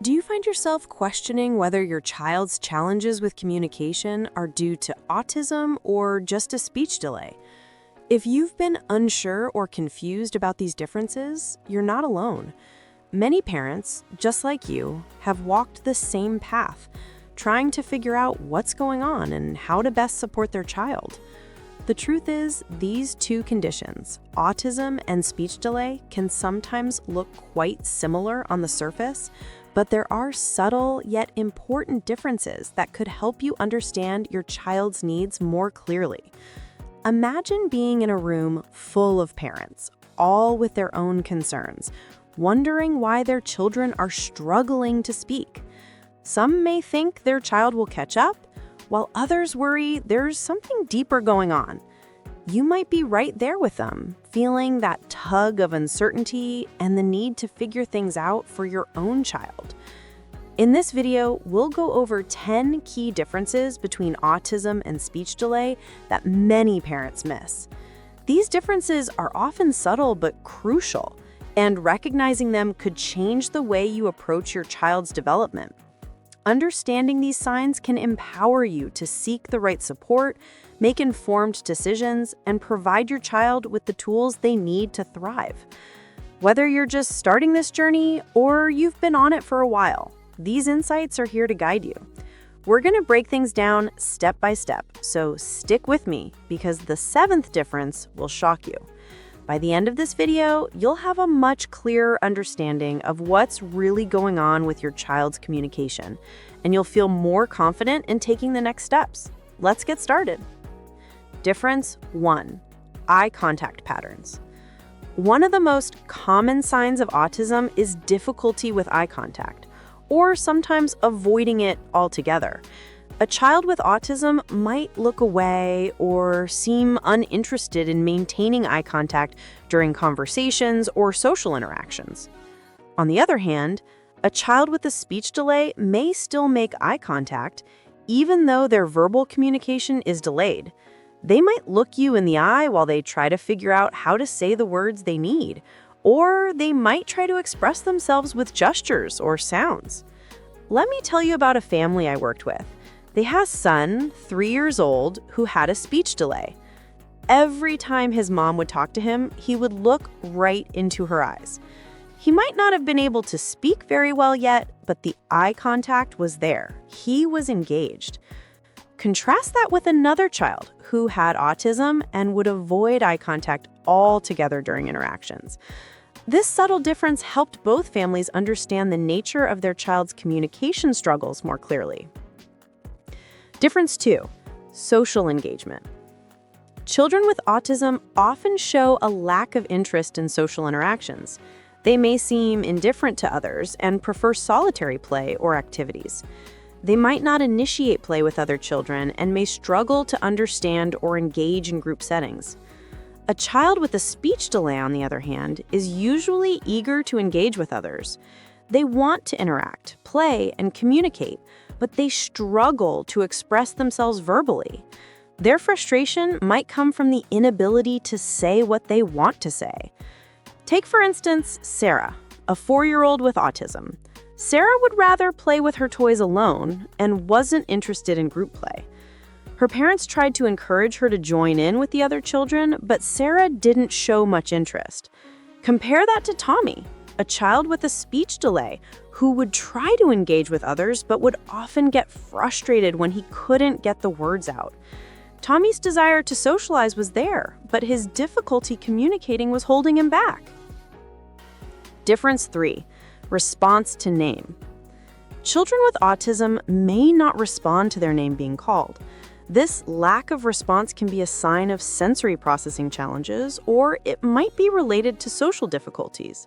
Do you find yourself questioning whether your child's challenges with communication are due to autism or just a speech delay? If you've been unsure or confused about these differences, you're not alone. Many parents, just like you, have walked the same path, trying to figure out what's going on and how to best support their child. The truth is, these two conditions, autism and speech delay, can sometimes look quite similar on the surface, but there are subtle yet important differences that could help you understand your child's needs more clearly. Imagine being in a room full of parents, all with their own concerns, wondering why their children are struggling to speak. Some may think their child will catch up, while others worry there's something deeper going on. You might be right there with them, feeling that tug of uncertainty and the need to figure things out for your own child. In this video, we'll go over 10 key differences between autism and speech delay that many parents miss. These differences are often subtle but crucial, and recognizing them could change the way you approach your child's development. Understanding these signs can empower you to seek the right support, make informed decisions, and provide your child with the tools they need to thrive. Whether you're just starting this journey or you've been on it for a while, these insights are here to guide you. We're going to break things down step by step, so stick with me because the 7th difference will shock you. By the end of this video, you'll have a much clearer understanding of what's really going on with your child's communication, and you'll feel more confident in taking the next steps. Let's get started. Difference 1. Eye contact patterns. One of the most common signs of autism is difficulty with eye contact, or sometimes avoiding it altogether. A child with autism might look away or seem uninterested in maintaining eye contact during conversations or social interactions. On the other hand, a child with a speech delay may still make eye contact, even though their verbal communication is delayed. They might look you in the eye while they try to figure out how to say the words they need, or they might try to express themselves with gestures or sounds. Let me tell you about a family I worked with. They had a son, 3 years old, who had a speech delay. Every time his mom would talk to him, he would look right into her eyes. He might not have been able to speak very well yet, but the eye contact was there. He was engaged. Contrast that with another child who had autism and would avoid eye contact altogether during interactions. This subtle difference helped both families understand the nature of their child's communication struggles more clearly. Difference 2. Social engagement. Children with autism often show a lack of interest in social interactions. They may seem indifferent to others and prefer solitary play or activities. They might not initiate play with other children and may struggle to understand or engage in group settings. A child with a speech delay, on the other hand, is usually eager to engage with others. They want to interact, play, and communicate, but they struggle to express themselves verbally. Their frustration might come from the inability to say what they want to say. Take, for instance, Sarah, a 4-year-old with autism. Sarah would rather play with her toys alone and wasn't interested in group play. Her parents tried to encourage her to join in with the other children, but Sarah didn't show much interest. Compare that to Tommy, a child with a speech delay who would try to engage with others but would often get frustrated when he couldn't get the words out. Tommy's desire to socialize was there, but his difficulty communicating was holding him back. Difference 3. Response to name. Children with autism may not respond to their name being called. This lack of response can be a sign of sensory processing challenges, or it might be related to social difficulties.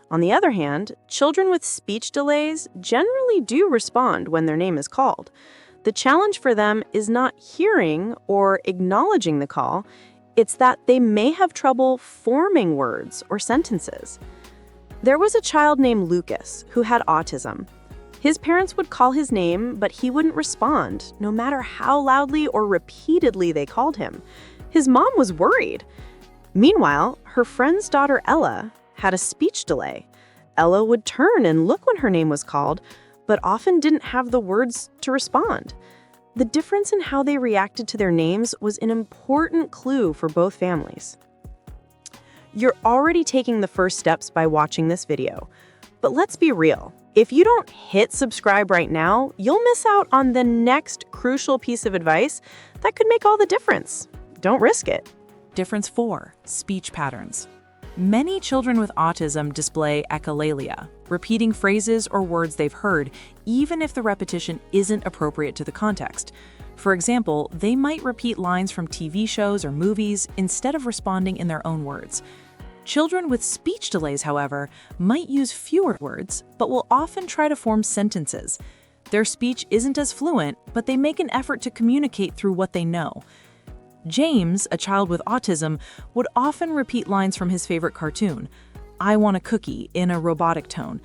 On the other hand, children with speech delays generally do respond when their name is called. The challenge for them is not hearing or acknowledging the call, it's that they may have trouble forming words or sentences. There was a child named Lucas who had autism. His parents would call his name, but he wouldn't respond, no matter how loudly or repeatedly they called him. His mom was worried. Meanwhile, her friend's daughter Ella had a speech delay. Ella would turn and look when her name was called, but often didn't have the words to respond. The difference in how they reacted to their names was an important clue for both families. You're already taking the first steps by watching this video. But let's be real. If you don't hit subscribe right now, you'll miss out on the next crucial piece of advice that could make all the difference. Don't risk it. Difference 4. Speech patterns. Many children with autism display echolalia, repeating phrases or words they've heard, even if the repetition isn't appropriate to the context. For example, they might repeat lines from TV shows or movies instead of responding in their own words. Children with speech delays, however, might use fewer words, but will often try to form sentences. Their speech isn't as fluent, but they make an effort to communicate through what they know. James, a child with autism, would often repeat lines from his favorite cartoon, "I want a cookie," in a robotic tone.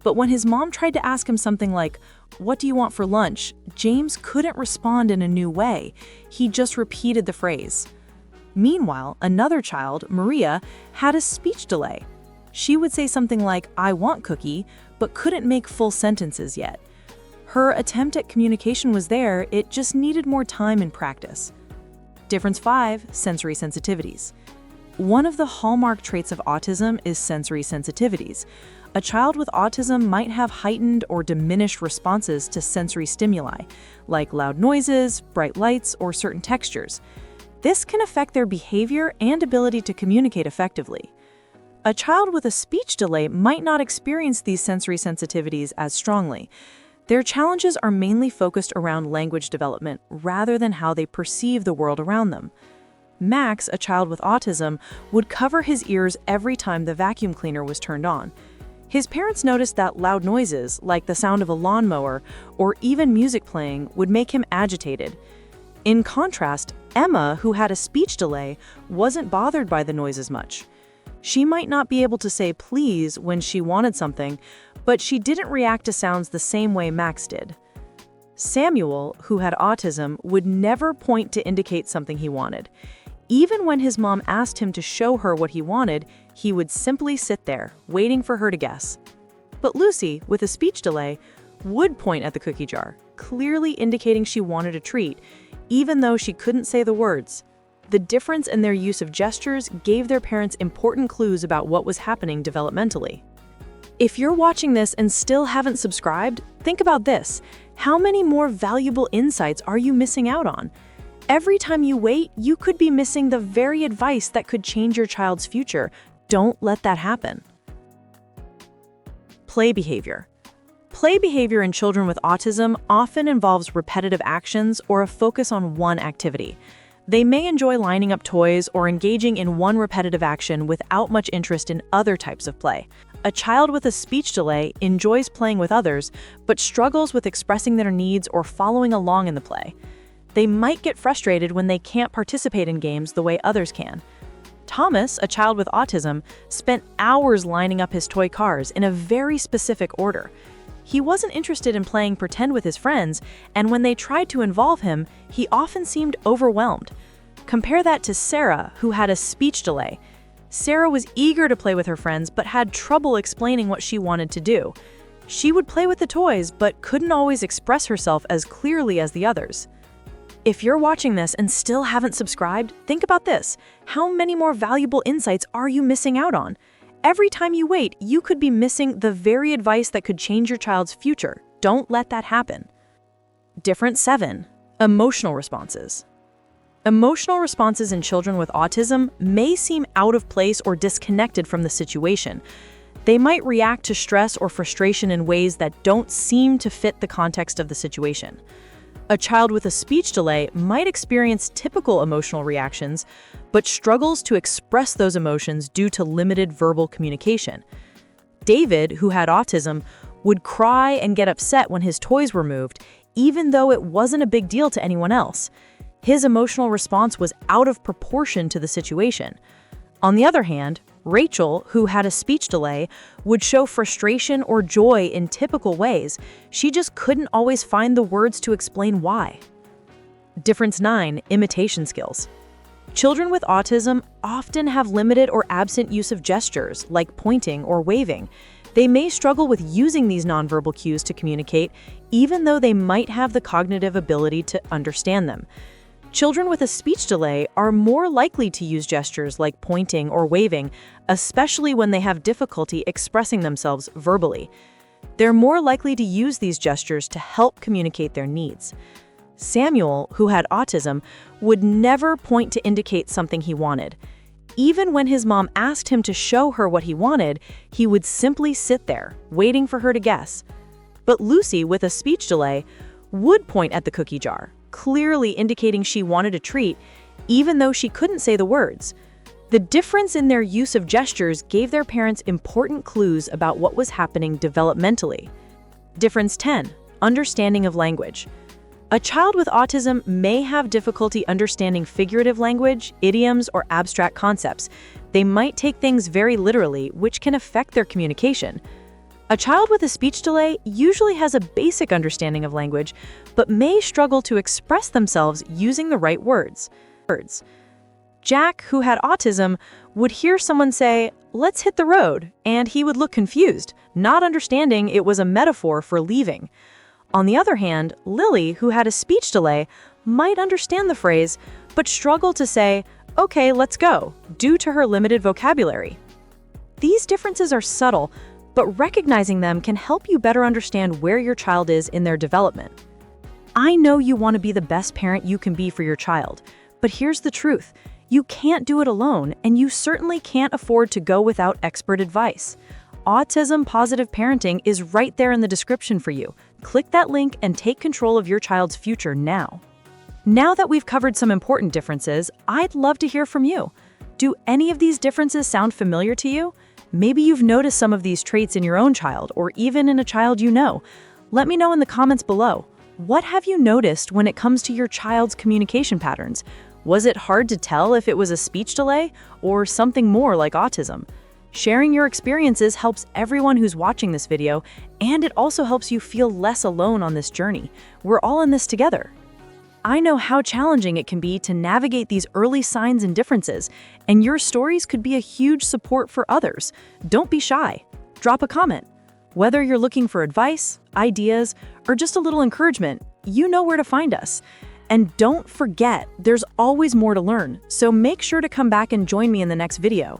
But when his mom tried to ask him something like, "What do you want for lunch?" James couldn't respond in a new way. He just repeated the phrase. Meanwhile, another child, Maria, had a speech delay. She would say something like, "I want cookie," but couldn't make full sentences yet. Her attempt at communication was there, it just needed more time and practice. Difference 5. Sensory sensitivities. One of the hallmark traits of autism is sensory sensitivities. A child with autism might have heightened or diminished responses to sensory stimuli, like loud noises, bright lights, or certain textures. This can affect their behavior and ability to communicate effectively. A child with a speech delay might not experience these sensory sensitivities as strongly. Their challenges are mainly focused around language development rather than how they perceive the world around them. Max, a child with autism, would cover his ears every time the vacuum cleaner was turned on. His parents noticed that loud noises, like the sound of a lawnmower or even music playing, would make him agitated. In contrast, Emma, who had a speech delay, wasn't bothered by the noise as much. She might not be able to say please when she wanted something, but she didn't react to sounds the same way Max did. Samuel, who had autism, would never point to indicate something he wanted. Even when his mom asked him to show her what he wanted, he would simply sit there, waiting for her to guess. But Lucy, with a speech delay, would point at the cookie jar, clearly indicating she wanted a treat, even though she couldn't say the words. The difference in their use of gestures gave their parents important clues about what was happening developmentally. If you're watching this and still haven't subscribed, think about this. How many more valuable insights are you missing out on? Every time you wait, you could be missing the very advice that could change your child's future. Don't let that happen. Play behavior. Play behavior in children with autism often involves repetitive actions or a focus on one activity. They may enjoy lining up toys or engaging in one repetitive action without much interest in other types of play. A child with a speech delay enjoys playing with others, but struggles with expressing their needs or following along in the play. They might get frustrated when they can't participate in games the way others can. Thomas, a child with autism, spent hours lining up his toy cars in a very specific order. He wasn't interested in playing pretend with his friends, and when they tried to involve him, he often seemed overwhelmed. Compare that to Sarah, who had a speech delay. Sarah was eager to play with her friends, but had trouble explaining what she wanted to do. She would play with the toys, but couldn't always express herself as clearly as the others. If you're watching this and still haven't subscribed, think about this. How many more valuable insights are you missing out on? Every time you wait, you could be missing the very advice that could change your child's future. Don't let that happen. Difference 7. Emotional responses. Emotional responses in children with autism may seem out of place or disconnected from the situation. They might react to stress or frustration in ways that don't seem to fit the context of the situation. A child with a speech delay might experience typical emotional reactions, but struggles to express those emotions due to limited verbal communication. David, who had autism, would cry and get upset when his toys were moved, even though it wasn't a big deal to anyone else. His emotional response was out of proportion to the situation. On the other hand, Rachel, who had a speech delay, would show frustration or joy in typical ways. She just couldn't always find the words to explain why. Difference 9. Imitation skills. Children with autism often have limited or absent use of gestures, like pointing or waving. They may struggle with using these nonverbal cues to communicate, even though they might have the cognitive ability to understand them. Children with a speech delay are more likely to use gestures like pointing or waving, especially when they have difficulty expressing themselves verbally. They're more likely to use these gestures to help communicate their needs. Samuel, who had autism, would never point to indicate something he wanted. Even when his mom asked him to show her what he wanted, he would simply sit there, waiting for her to guess. But Lucy, with a speech delay, would point at the cookie jar, clearly indicating she wanted a treat, even though she couldn't say the words. The difference in their use of gestures gave their parents important clues about what was happening developmentally. Difference 10. Understanding of language. A child with autism may have difficulty understanding figurative language, idioms, or abstract concepts. They might take things very literally, which can affect their communication. A child with a speech delay usually has a basic understanding of language, but may struggle to express themselves using the right words. Jack, who had autism, would hear someone say, "Let's hit the road," and he would look confused, not understanding it was a metaphor for leaving. On the other hand, Lily, who had a speech delay, might understand the phrase, but struggle to say, "Okay, let's go," due to her limited vocabulary. These differences are subtle, but recognizing them can help you better understand where your child is in their development. I know you want to be the best parent you can be for your child, but here's the truth. You can't do it alone, and you certainly can't afford to go without expert advice. Autism Positive Parenting is right there in the description for you. Click that link and take control of your child's future now. Now that we've covered some important differences, I'd love to hear from you. Do any of these differences sound familiar to you? Maybe you've noticed some of these traits in your own child, or even in a child you know. Let me know in the comments below. What have you noticed when it comes to your child's communication patterns? Was it hard to tell if it was a speech delay or something more like autism? Sharing your experiences helps everyone who's watching this video, and it also helps you feel less alone on this journey. We're all in this together. I know how challenging it can be to navigate these early signs and differences, and your stories could be a huge support for others. Don't be shy. Drop a comment. Whether you're looking for advice, ideas, or just a little encouragement, you know where to find us. And don't forget, there's always more to learn, so make sure to come back and join me in the next video.